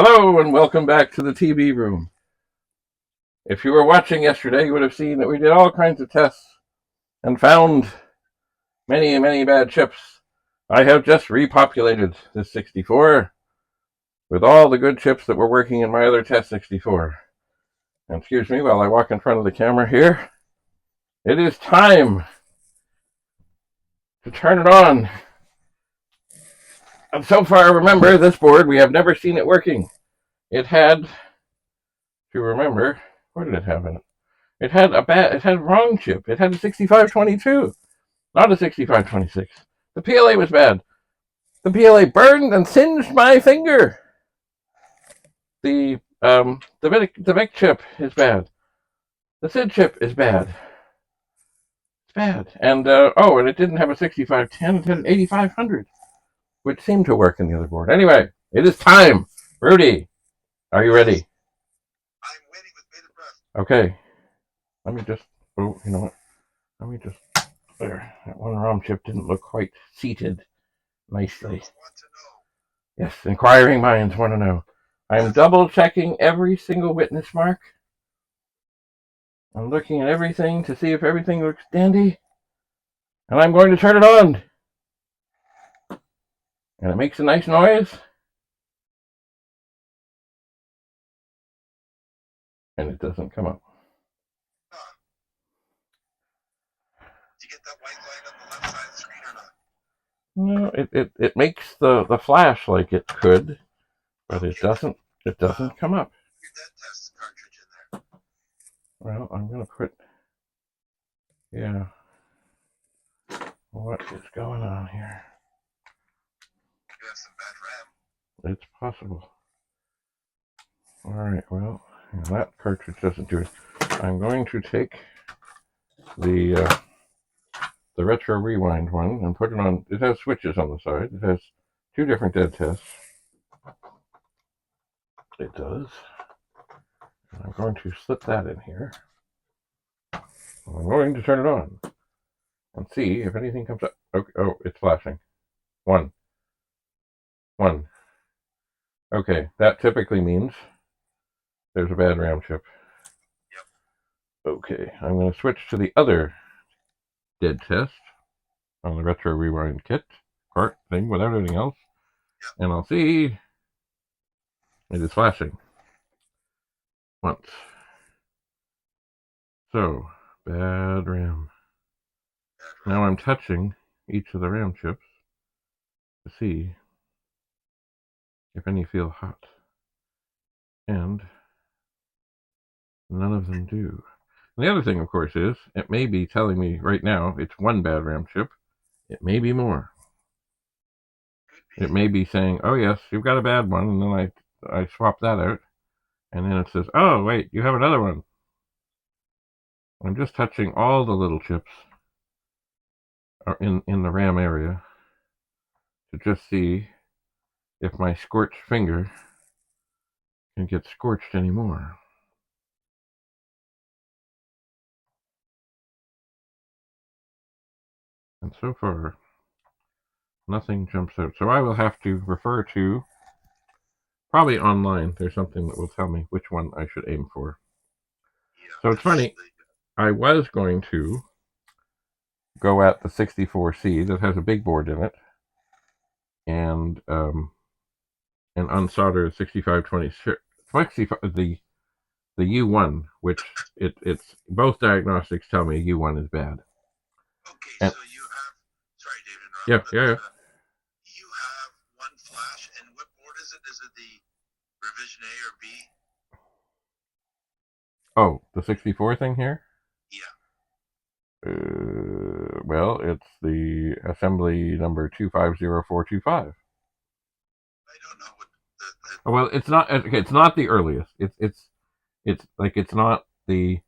Hello and welcome back to the TV room. If you were watching yesterday, you would have seen that we did all kinds of tests and found many, many bad chips. I have just repopulated this 64 with all the good chips that were working in my other test 64. And excuse me while I walk in front of the camera here. It is time to turn it on. And so far, remember, this board, we have never seen it working. It had, if you remember, what did it have in it? It had a wrong chip. It had a 6522, not a 6526. The PLA was bad. The PLA burned and singed my finger. The VIC chip is bad. The SID chip is bad. It's bad. And and it didn't have a 6510. It had an 8500, which seemed to work in the other board. Anyway, it is time. Rudy, are you ready? I'm waiting with bated breath. Okay. Let me just. Oh, you know what? Let me just. There. That one ROM chip didn't look quite seated nicely. Want to know. Yes, inquiring minds want to know. I'm double checking every single witness mark. I'm looking at everything to see if everything looks dandy. And I'm going to turn it on. And it makes a nice noise. And it doesn't come up. Did you get that white line on the left side of the screen or not? No, it makes the flash like it could, but it doesn't come up. Your dead test cartridge in there. Well, I'm gonna put what is going on here? You have some bad RAM. It's possible. Alright, well, that cartridge doesn't do it. I'm going to take the retro rewind one and put it on. It has switches on the side. It has two different dead tests. It does. And I'm going to slip that in here. I'm going to turn it on and see if anything comes up. Okay, oh, it's flashing. One. Okay, that typically means there's a bad RAM chip. Yep. Okay, I'm going to switch to the other dead test on the retro rewind kit part thing without anything else, and I'll see it is flashing once. So, bad RAM. Now I'm touching each of the RAM chips to see if any feel hot, and none of them do. And the other thing, of course, is it may be telling me right now it's one bad RAM chip. It may be more. It may be saying, oh yes, you've got a bad one, and then I swap that out, and then it says, oh wait, you have another one. I'm just touching all the little chips in the RAM area to just see if my scorched finger can get scorched anymore. And so far, nothing jumps out. So I will have to refer to, probably online, there's something that will tell me which one I should aim for. Yeah, so it's funny, I was going to go at the 64C that has a big board in it and unsolder 6526, the U1, which it's both diagnostics tell me U1 is bad. Okay, and, so you have, sorry David, yeah. You have one flash, and what board is it? Is it the revision A or B? Oh, the 64 thing here? Yeah. Well, it's the assembly number 250425. I don't know what the well, it's not. Okay, it's not the earliest. It's like it's not the.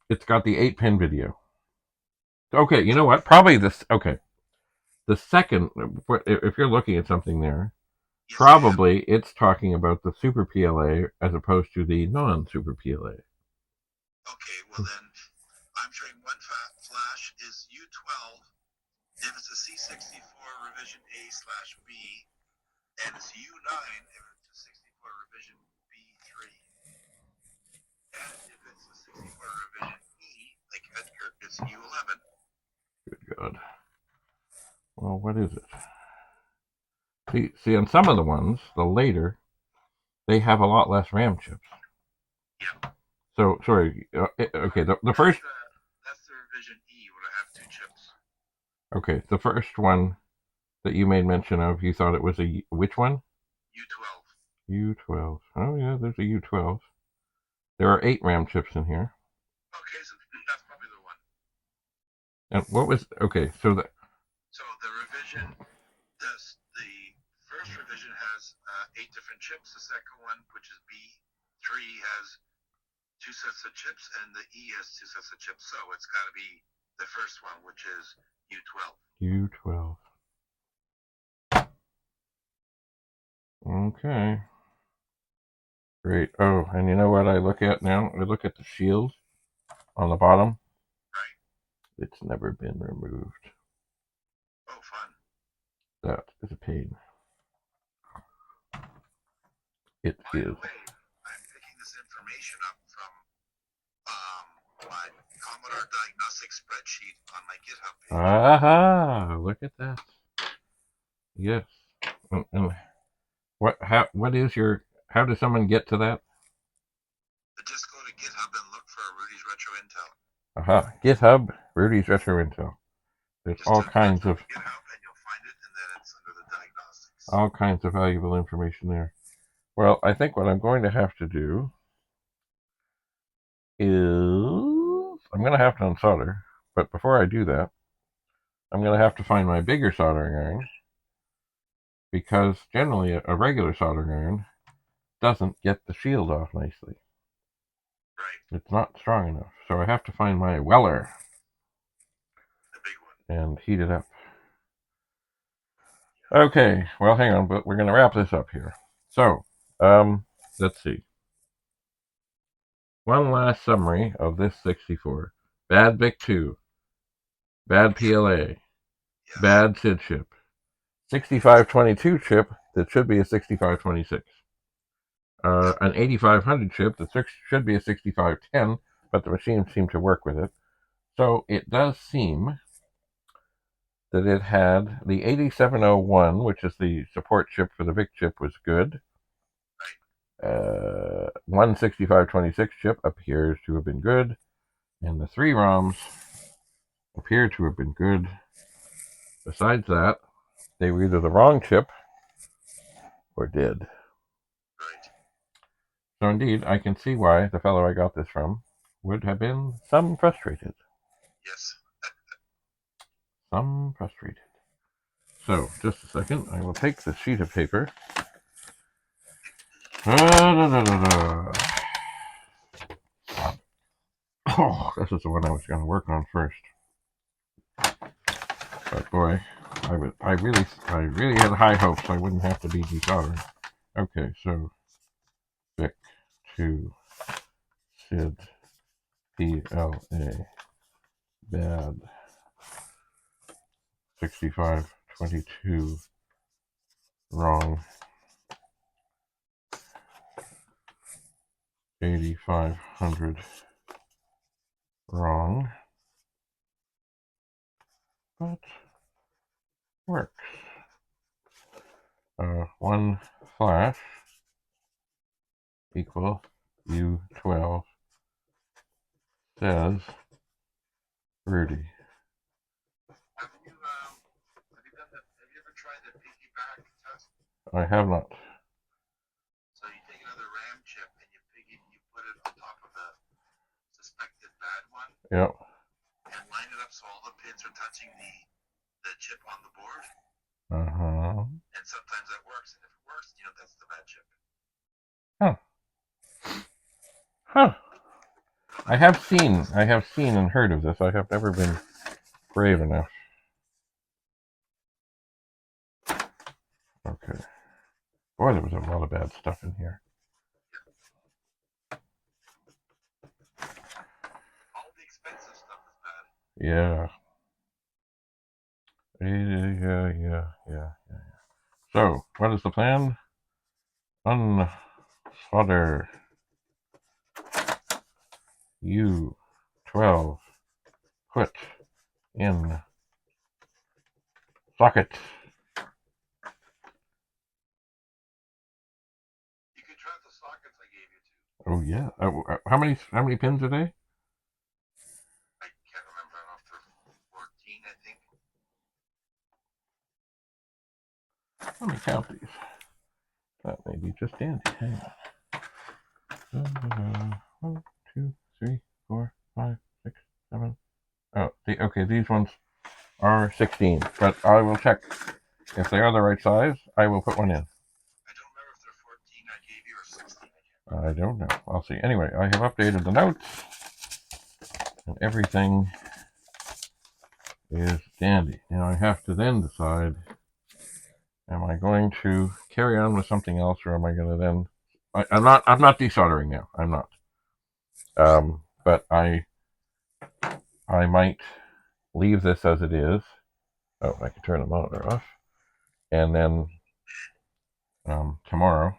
It's got the 8-pin video. Okay, you know what? Probably this. Okay, the second. If you're looking at something there, yes, probably it's talking about the Super PLA as opposed to the non-Super PLA. Okay, well then, I'm showing one flash is U12 if it's a C64 revision A/B, and it's U9 if it's a 64 64 revision E, like Edgar, is U11. Good God. Well, what is it? See, on some of the ones, the later, they have a lot less RAM chips. Yeah. So, sorry. Okay, the first. That's the revision E, where I have 2 chips. Okay, the first one that you made mention of, you thought it was which one? U12. U12. Oh, yeah, there's a U12. There are 8 RAM chips in here. Okay, so that's probably the one. And what was. Okay, so the revision, the first revision has 8 different chips. The second one, which is B3, has 2 sets of chips, and the E has 2 sets of chips. So it's got to be the first one, which is U12. U12. Okay. Great. Oh, and you know what I look at now? I look at the shield on the bottom. Right. It's never been removed. Oh, fun. That is a pain. It By is. the way, I'm picking this information up from my Commodore diagnostic spreadsheet on my GitHub page. Aha! Look at that. Yes. And what is your? How does someone get to that? Just go to GitHub and look for Rudy's Retro Intel. Aha! GitHub, Rudy's Retro Intel. There's all kinds of. GitHub, and you'll find it, and then it's under the diagnostics. All kinds of valuable information there. Well, I think what I'm going to have to do is I'm going to have to unsolder. But before I do that, I'm going to have to find my bigger soldering iron, because generally a regular soldering iron doesn't get the shield off nicely. Right. It's not strong enough. So I have to find my Weller. The big one. And heat it up. Okay, well, hang on, but we're going to wrap this up here. So, let's see. One last summary of this 64. Bad VIC-2. Bad PLA. Yes. Bad SID chip. 6522 chip that should be a 6526. An 8500 chip that should be a 6510, but the machine seemed to work with it. So it does seem that it had the 8701, which is the support chip for the VIC chip, was good. One 6526 chip appears to have been good, and the 3 ROMs appear to have been good. Besides that, they were either the wrong chip or dead. Right. So indeed, I can see why the fellow I got this from would have been some frustrated. Yes. Some frustrated. So, just a second, I will take the sheet of paper. Oh, this is the one I was going to work on first. But boy, I really had high hopes I wouldn't have to be desoldering. Okay, so VIC-2, SID, PLA, bad, 6522, wrong, 8500, wrong, but works. One flash equal U12 says Rudy. Have you ever tried the piggyback test? I have not. So you take another RAM chip and you put it on top of the suspected bad one. Yep. And line it up so all the pins are touching the chip on the board. And sometimes that works, and if it works, that's the bad chip. Huh. I have seen and heard of this. I have never been brave enough. Okay. Boy, there was a lot of bad stuff in here. All the expensive stuff is bad. Yeah. Yeah. So, what is the plan? Unsolder. U12 put in socket. You can try the sockets I gave you too. Oh yeah. How many pins are they? I can't remember. I don't know if they're 14, I think. Let me count these. That may be just dandy. Hang on. 1, 2, 3, 4, 5, 6, 7. Oh, okay, these ones are 16, but I will check. If they are the right size, I will put one in. I don't remember if they're 14 I gave you or 16 I gave you. I don't know. I'll see. Anyway, I have updated the notes, and everything is dandy. Now I have to then decide, am I going to carry on with something else, or am I going to then... I'm not desoldering now. I'm not. But I might leave this as it is. Oh, I can turn the monitor off. And then tomorrow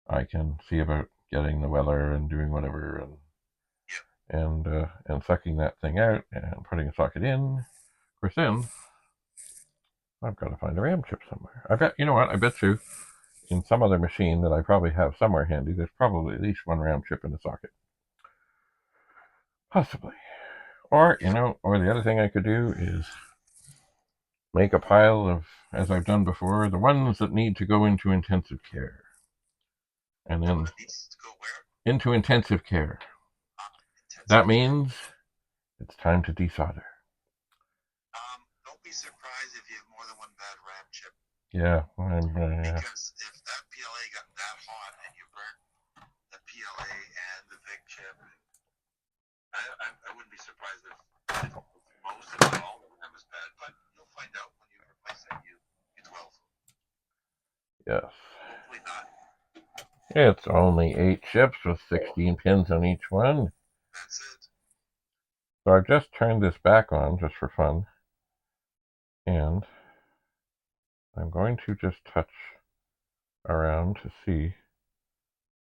I can see about getting the weather and doing whatever and sucking that thing out and putting a socket in. Of course, then I've got to find a RAM chip somewhere. I bet, you know what? I bet you in some other machine that I probably have somewhere handy, there's probably at least one RAM chip in the socket. Possibly. Or, or the other thing I could do is make a pile of, as I've done before, the ones that need to go into intensive care. And then into intensive care. That means it's time to desolder. Don't be surprised if you have more than one bad RAM chip. Yeah. Because if that PLA got that hot and you burnt the PLA and the VIC chip, I wouldn't be surprised if most of it, all of them is bad. But you'll find out when you replace that U12. Yes. Hopefully not. It's only 8 chips with 16 pins on each one. That's it. So I've just turned this back on just for fun. And I'm going to just touch around to see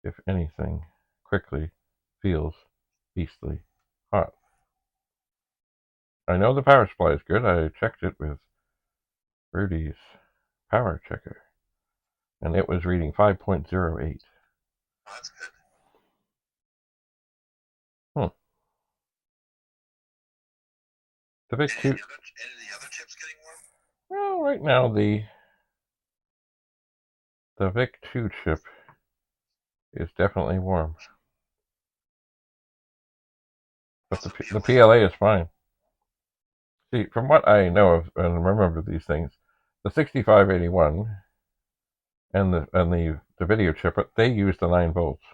if anything quickly feels beastly hot. I know the power supply is good. I checked it with Rudy's power checker, and it was reading 5.08. Oh, that's good. The VIC-2. Any of the other chips getting warm? Well, right now the VIC-2 chip is definitely warm. But the PLA is fine. See, from what I know of and remember these things, the 6581 and the video chip, they use the 9 volts.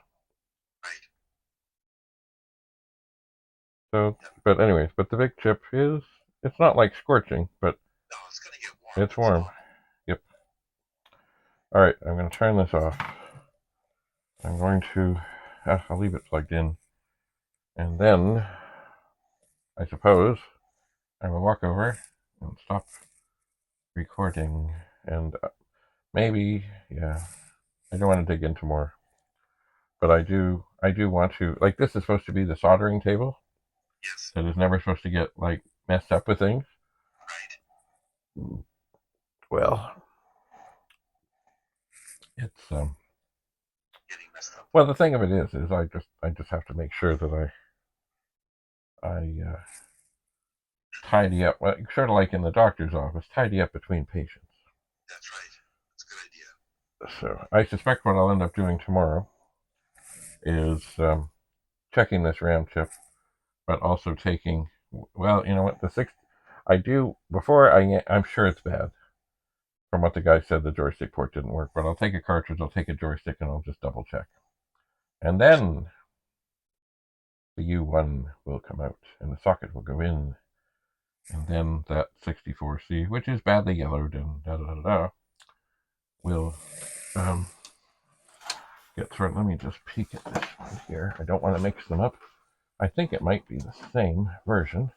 Right. So, but anyways, but the VIC chip it's not like scorching, but no, it's gonna get warm. It's warm. Yep. All right, I'm going to turn this off. I'm going to, I'll leave it plugged in, and then I suppose I will walk over and stop recording, and maybe, yeah, I don't want to dig into more, but I do want to, like, this is supposed to be the soldering table. Yes. That is never supposed to get, like, messed up with things. Right. Well, it's getting messed up. Well, the thing of it is I just have to make sure that I tidy up, well, sort of like in the doctor's office, tidy up between patients. That's right. That's a good idea. So I suspect what I'll end up doing tomorrow is checking this RAM chip, but also taking, well, you know what, I'm sure it's bad. From what the guy said, the joystick port didn't work, but I'll take a cartridge, I'll take a joystick, and I'll just double check. And then the U1 will come out, and the socket will go in, and then that 64C, which is badly yellowed and will get thrown. Let me just peek at this one here. I don't want to mix them up. I think it might be the same version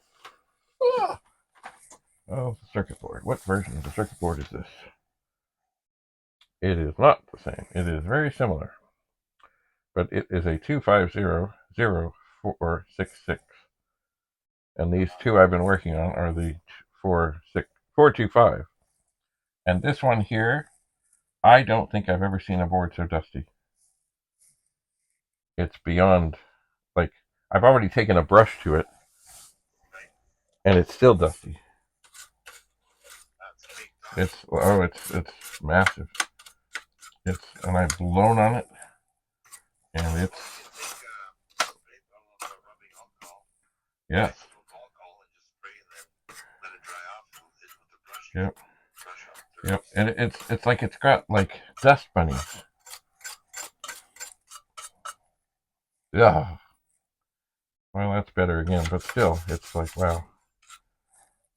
of the circuit board. What version of the circuit board is this? It is not the same. It is very similar, but it is a 250 466. And these two I've been working on are the 425. And this one here, I don't think I've ever seen a board so dusty. It's beyond, like, I've already taken a brush to it, and it's still dusty. It's massive. And I've blown on it, and it's, yeah. Yep. And it's like it's got like dust bunnies. Yeah. Well, that's better again, but still, it's like, wow.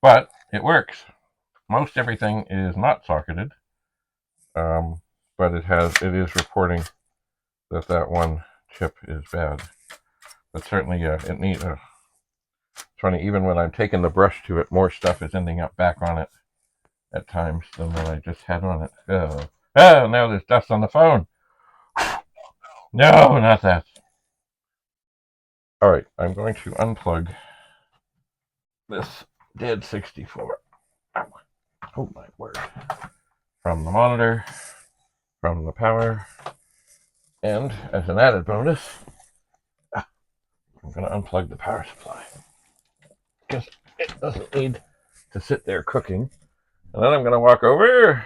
But it works. Most everything is not socketed, but it is reporting that one chip is bad. But certainly, it needs. It's funny, even when I'm taking the brush to it, more stuff is ending up back on it at times than what I just had on it. Oh, now there's dust on the phone. No, not that. All right, I'm going to unplug this dead 64. Oh my word. From the monitor, from the power, and as an added bonus, I'm going to unplug the power supply because it doesn't need to sit there cooking. And then I'm going to walk over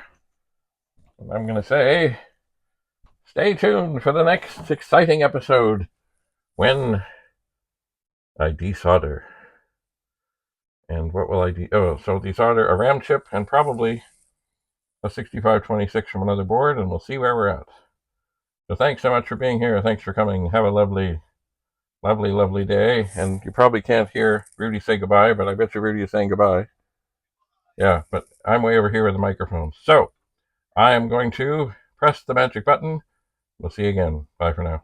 and I'm going to say, stay tuned for the next exciting episode when I desolder. And what will I so desolder a RAM chip and probably a 6526 from another board, and we'll see where we're at. So thanks so much for being here. Thanks for coming. Have a lovely, lovely, lovely day. And you probably can't hear Rudy say goodbye, but I bet you Rudy is saying goodbye. Yeah, but I'm way over here with the microphone. So I am going to press the magic button. We'll see you again. Bye for now.